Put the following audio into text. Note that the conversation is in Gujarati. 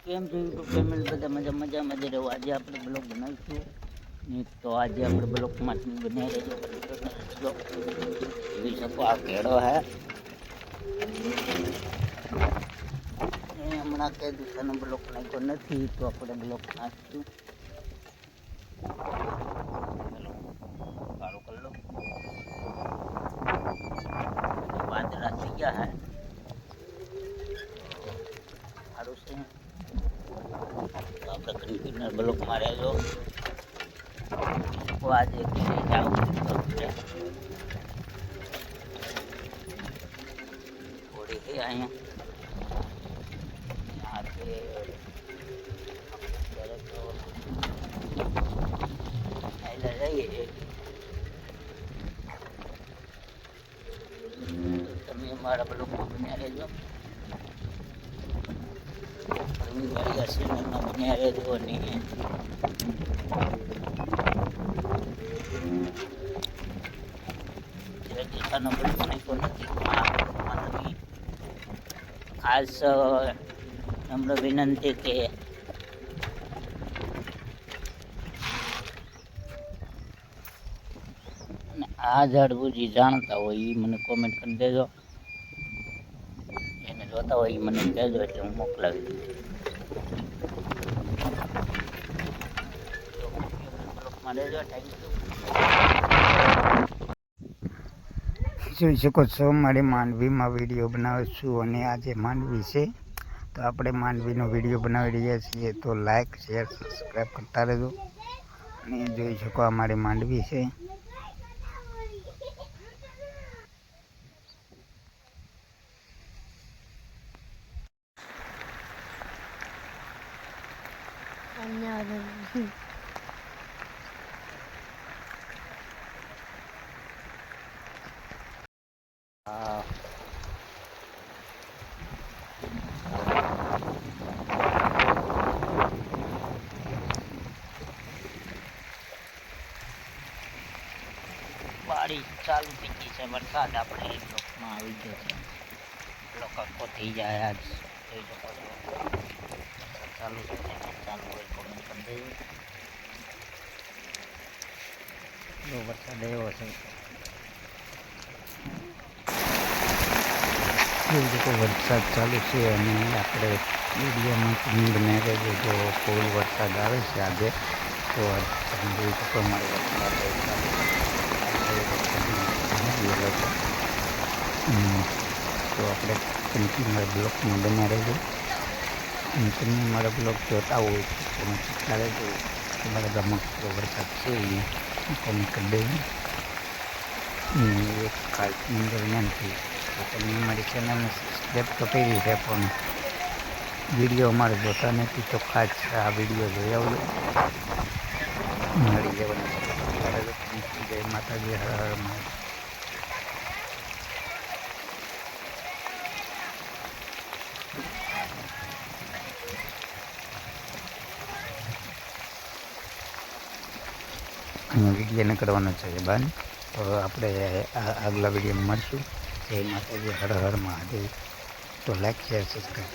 કેમ છે યુટ્યુબ ફેમિલી બધા મજામાં જ રહેવું. આજે આપણે બ્લોગ બનાવીશું ને તો આજે આપણે બ્લોગમાં બનાવી રહેજો. જોઈ શકો આ કેળો હે હમણાં કઈ દિશાનો બ્લોક નાખ્યો નથી તો આપણે બ્લોક નાખીશું. કાળો કરી લો વાદળા થઈ ગયા હે સારું છે. તો આપણે કન્ટેનર બ્લોકમાં રહેજો. આજે જાવ થોડી છે અહીંયા જઈએ. તમે અમારા બ્લોકમાં બન્યા રહેજો. વાળિયા ચેનલમાં બન્યા રહેજો અને દિશાનો બ્લોક નાખ્યો નથી. ખાસ નમ્ર વિનંતી કે આ ઝાડવું જે જાણતા હોય એ મને કોમેન્ટ કરી દેજો. એને જોતા હોય એ મને કહેજો એટલે હું મોકલાવી દઉં. જોઈ શકો છો મારે માંડવીમાં વિડીયો બનાવું છું અને આજે માંડવી છે તો આપણે માંડવીનો વિડીયો બનાવી રહ્યા છીએ. તો લાઈક શેર સબસ્ક્રાઈબ કરતા રહેજો. અને જોઈ શકો અમારી માંડવી છે. વાડી ચાલુ થઈ ગઈ છે. વરસાદ આપણે બ્લોકમાં આવી ગયો છે. બ્લોક આખો થઈ જાય આજ જોઈ શકો છો. ચાલુ છે ચાલુ હોય કોમેન્ટ કરી દેજો. બહુ વરસાદ એવો છે. જોઈ શકો વરસાદ ચાલુ છે અને આપણે વિડીયોમાં પણ બનાવી રહેજો. જો ફૂલ વરસાદ આવે છે આજે તો તમે જોઈ શકો અમારે વરસાદ તો આપણે કન્ટિન્યુ બ્લોકમાં બન્યા રહેજો. અને તમે મારા બ્લોગ જોતા હોય તો તમે કેટલા રહેજો. તમારા ગામમાં કેટલો વરસાદ છે એ કોમેન્ટ કરી દેજો. એક ખાસની અંદર વિનંતી તો તમે અમારી ચેનલને સબસ્ક્રાઈબ તો કરી છે પણ વિડીયો અમારે જોતા નથી તો ખાસ આ વિડીયો જોઈ આવજો. મળી જવાની જય માતાજી હર હર મહાદેવ. વિડીયો ન કરવાનો છે બાન. તો આપણે આગલા વિડીયોમાં મળશું. જય માતાજી હર હર મહાદેવ. તો લાઈક શેર સબસ્ક્રાઈબ